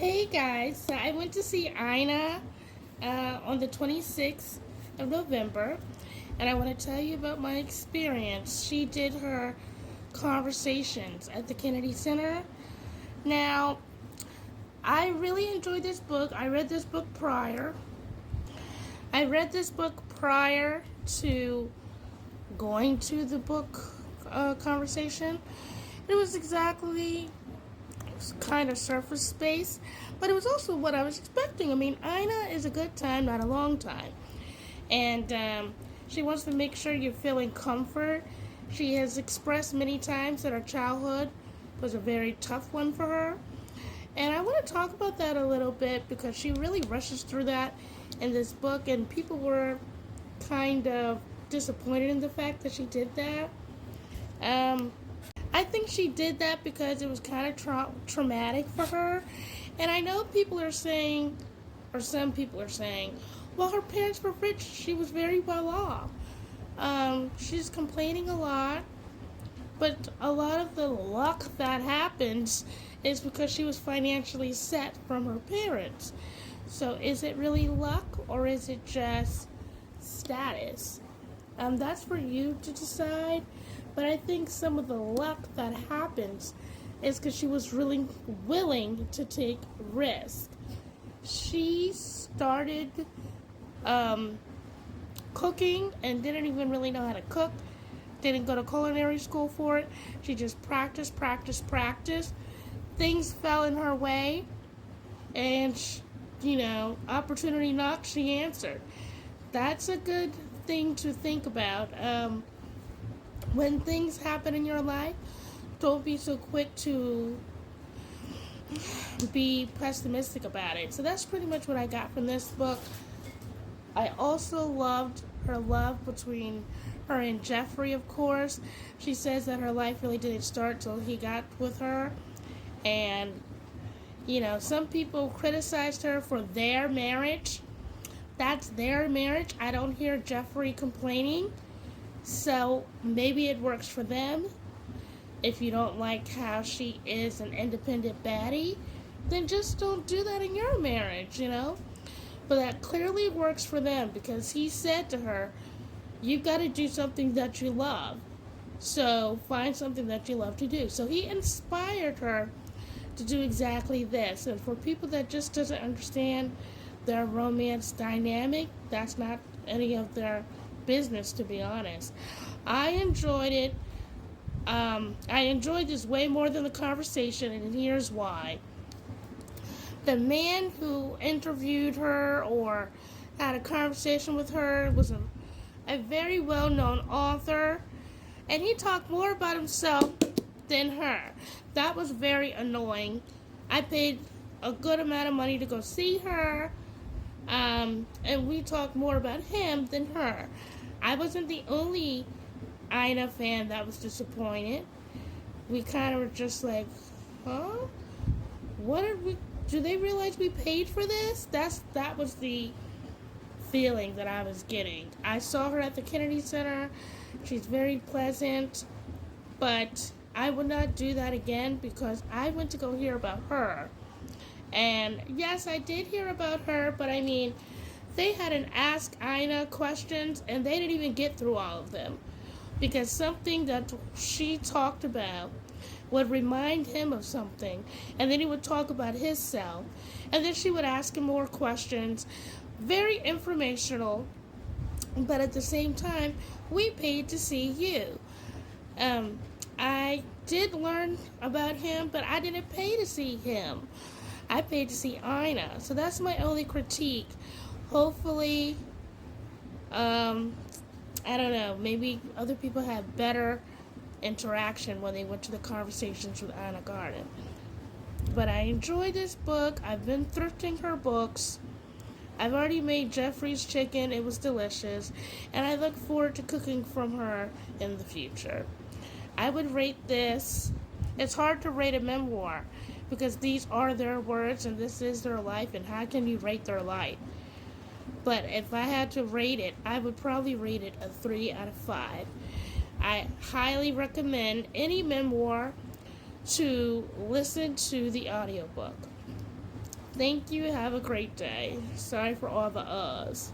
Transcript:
Hey guys, so I went to see Ina on the 26th of November, and I want to tell you about my experience. She did her conversations at the Kennedy Center. Now, I really enjoyed this book. I read this book prior. I read this book prior to going to the book conversation. It was kind of surface space, but it was also what I was expecting. I mean, Ina is a good time, not a long time. And she wants to make sure you're feeling comfort. She has expressed many times that her childhood was a very tough one for her. And I want to talk about that a little bit because she really rushes through that in this book, and people were kind of disappointed in the fact that she did that. I think she did that because it was kind of traumatic for her. And I know people are saying, or some people are saying, well, her parents were rich. She was very well off. She's complaining a lot. But a lot of the luck that happens is because she was financially set from her parents. So is it really luck or is it just status? That's for you to decide. But I think some of the luck that happens is because she was really willing to take risks. She started cooking and didn't even really know how to cook. Didn't go to culinary school for it. She just practiced. Things fell in her way, and opportunity knocked. She answered. That's a good thing to think about. When things happen in your life, don't be so quick to be pessimistic about it. So that's pretty much what I got from this book. I also loved her love between her and Jeffrey, of course. She says that her life really didn't start till he got with her. And, some people criticized her for their marriage. That's their marriage. I don't hear Jeffrey complaining. So maybe it works for them. If you don't like how she is an independent baddie, then just don't do that in your marriage, But that clearly works for them because he said to her, you've got to do something that you love. So find something that you love to do. So he inspired her to do exactly this. And for people that just doesn't understand their romance dynamic, that's not any of their business, to be honest. I enjoyed it. I enjoyed this way more than the conversation, and here's why. The man who interviewed her or had a conversation with her was a very well-known author, and he talked more about himself than her. That was very annoying. I paid a good amount of money to go see her, and we talked more about him than her. I wasn't the only Ina fan that was disappointed. We kind of were just like, huh? Do they realize we paid for this? That was the feeling that I was getting. I saw her at the Kennedy Center. She's very pleasant, but I would not do that again because I went to go hear about her. And yes, I did hear about her, but I mean, they had an Ask Ina questions, and they didn't even get through all of them. Because something that she talked about would remind him of something, and then he would talk about his self, and then she would ask him more questions. Very informational, but at the same time, we paid to see you. I did learn about him, but I didn't pay to see him. I paid to see Ina, so that's my only critique. Hopefully, I don't know, maybe other people had better interaction when they went to the conversations with Ina Garten. But I enjoyed this book. I've been thrifting her books. I've already made Jeffrey's chicken. It was delicious. And I look forward to cooking from her in the future. I would rate this. It's hard to rate a memoir because these are their words and this is their life, and how can you rate their life? But if I had to rate it, I would probably rate it a 3 out of 5. I highly recommend any memoir to listen to the audiobook. Thank you. Have a great day. Sorry for all the uhs.